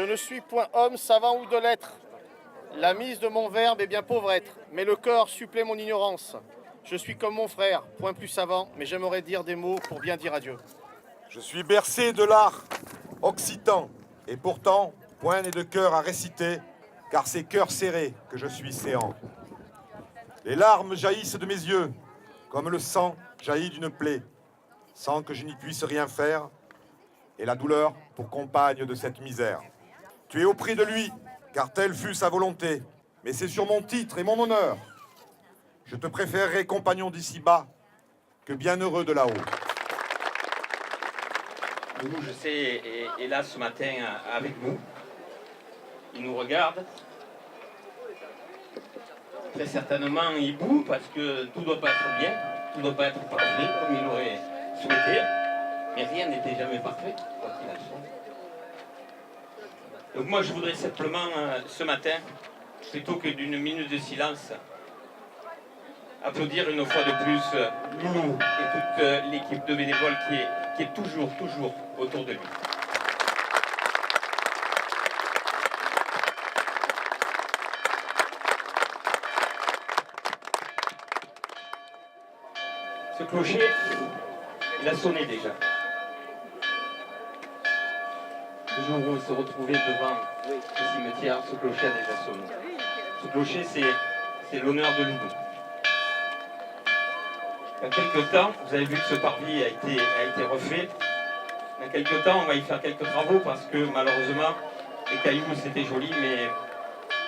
ne suis point homme savant ou de lettres. La mise de mon verbe est bien pauvre être, mais le corps supplée mon ignorance. Je suis comme mon frère, point plus savant, mais j'aimerais dire des mots pour bien dire adieu. Je suis bercé de l'art occitan, et pourtant, point n'est de cœur à réciter, car c'est cœur serré que je suis séant. Les larmes jaillissent de mes yeux, comme le sang jaillit d'une plaie, sans que je n'y puisse rien faire, et la douleur pour compagne de cette misère. Tu es au prix de lui, car telle fut sa volonté, mais c'est sur mon titre et mon honneur. Je te préférerais compagnon d'ici-bas que bienheureux de là-haut. Loulou, je sais, est là ce matin avec nous. Il nous regarde. Très certainement, il boue parce que tout ne doit pas être bien, tout ne doit pas être parfait comme il aurait souhaité. Mais rien n'était jamais parfait, quoi qu'il en soit. Donc moi, je voudrais simplement, ce matin, plutôt que d'une minute de silence, applaudir une fois de plus Loulou et toute l'équipe de bénévoles qui est toujours autour de lui. Ce clocher, il a sonné déjà. Le jour où on se retrouvait devant le cimetière, ce clocher a déjà sonné. Ce clocher, c'est l'honneur de Loulou. Il y a quelques temps, vous avez vu que ce parvis a été refait. Il y a quelques temps, on va y faire quelques travaux parce que malheureusement, les cailloux c'était joli, mais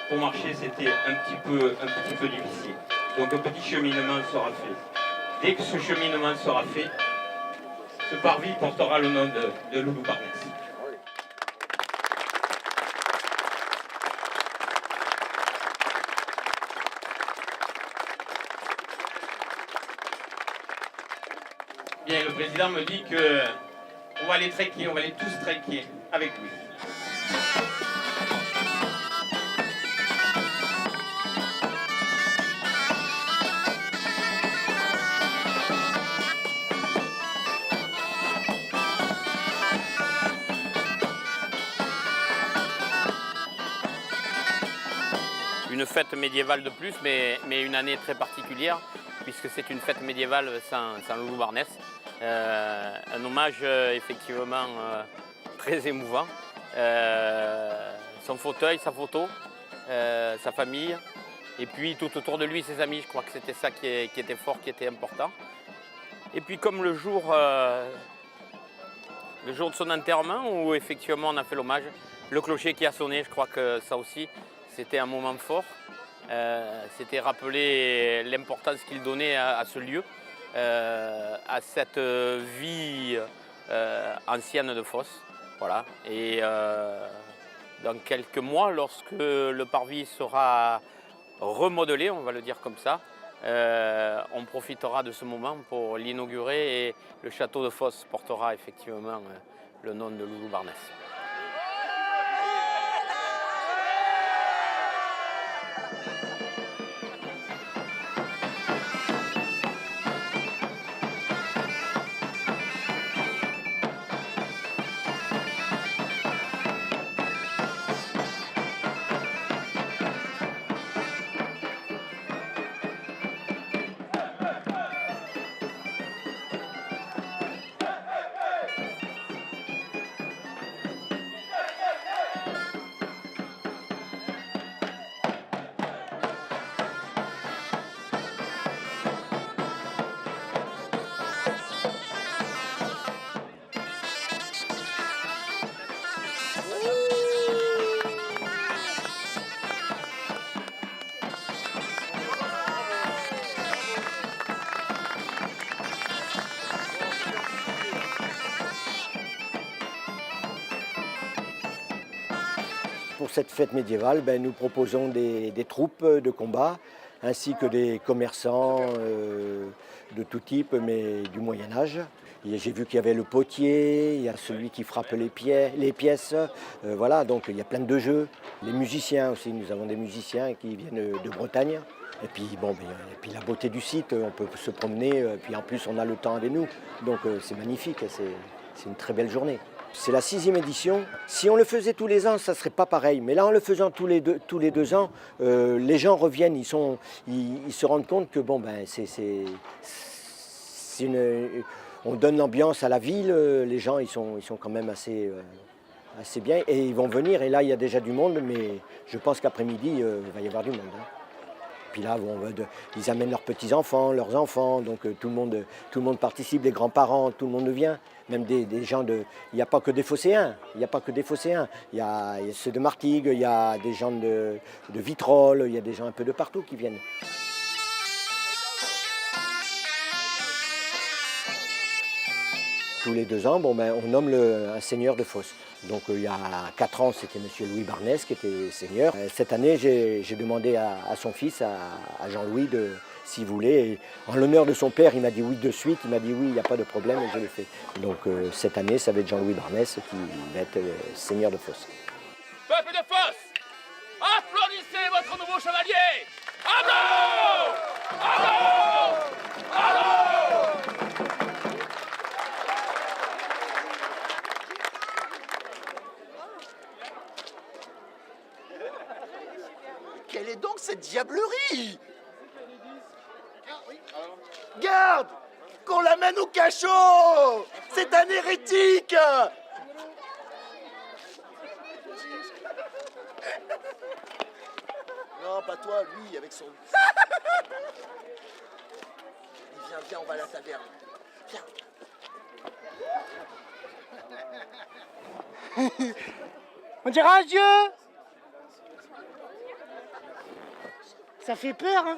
pour marcher c'était un petit peu difficile. Donc un petit cheminement sera fait. Dès que ce cheminement sera fait, ce parvis portera le nom de Loulou Barnès. Bien, le président me dit qu'on va aller trinquer, on va aller tous trinquer avec lui. Une fête médiévale de plus, mais une année très particulière, puisque c'est une fête médiévale sans Loulou Barnès. Un hommage effectivement très émouvant. Son fauteuil, sa photo, sa famille, et puis tout autour de lui, ses amis. Je crois que c'était ça qui était fort, qui était important. Et puis comme le jour de son enterrement, où effectivement on a fait l'hommage, le clocher qui a sonné, je crois que ça aussi, c'était un moment fort. C'était rappeler l'importance qu'il donnait à ce lieu, à cette vie ancienne de fosse. Voilà. Et dans quelques mois, lorsque le parvis sera remodelé, on va le dire comme ça, on profitera de ce moment pour l'inaugurer et le château de Fosse portera effectivement le nom de Loulou Barnès. Pour cette fête médiévale, nous proposons des troupes de combat ainsi que des commerçants de tout type, mais du Moyen-Âge. J'ai vu qu'il y avait le potier, il y a celui qui frappe les pièces, voilà, donc il y a plein de jeux. Les musiciens aussi, nous avons des musiciens qui viennent de Bretagne. Et puis, et puis la beauté du site, on peut se promener, puis en plus on a le temps avec nous, donc c'est magnifique, c'est une très belle journée. C'est la 6e édition. Si on le faisait tous les ans, ça ne serait pas pareil. Mais là, en le faisant tous les 2 ans, les gens reviennent. Ils se rendent compte que bon, ben, on donne l'ambiance à la ville. Les gens, ils sont quand même assez bien. Et ils vont venir. Et là, il y a déjà du monde. Mais je pense qu'après-midi, il va y avoir du monde. Hein. Puis là, ils amènent leurs petits-enfants, leurs enfants. Donc tout le monde participe, les grands-parents, tout le monde vient. Même des gens de... Il n'y a pas que des Phocéens. Il y a ceux de Martigues, il y a des gens de Vitrolles, il y a des gens un peu de partout qui viennent. Tous les 2 ans, on nomme un seigneur de fosse. Donc il y a 4 ans, c'était M. Louis Barnès qui était seigneur. Cette année, j'ai demandé à son fils, à Jean-Louis, s'il voulait. Et en l'honneur de son père, il m'a dit oui de suite. Il m'a dit oui, il n'y a pas de problème, et je le fais. Donc cette année, ça va être Jean-Louis Barnès qui va être seigneur de fosse. Peuple de Fosse, applaudissez votre nouveau chevalier. Bravo! Bravo! Bravo! Quelle est donc cette diablerie? Garde! Qu'on l'amène au cachot! C'est un hérétique! Non, pas toi, lui, avec son... Viens, on va à la taverne. Viens. On dirait un dieu. Ça fait peur, hein.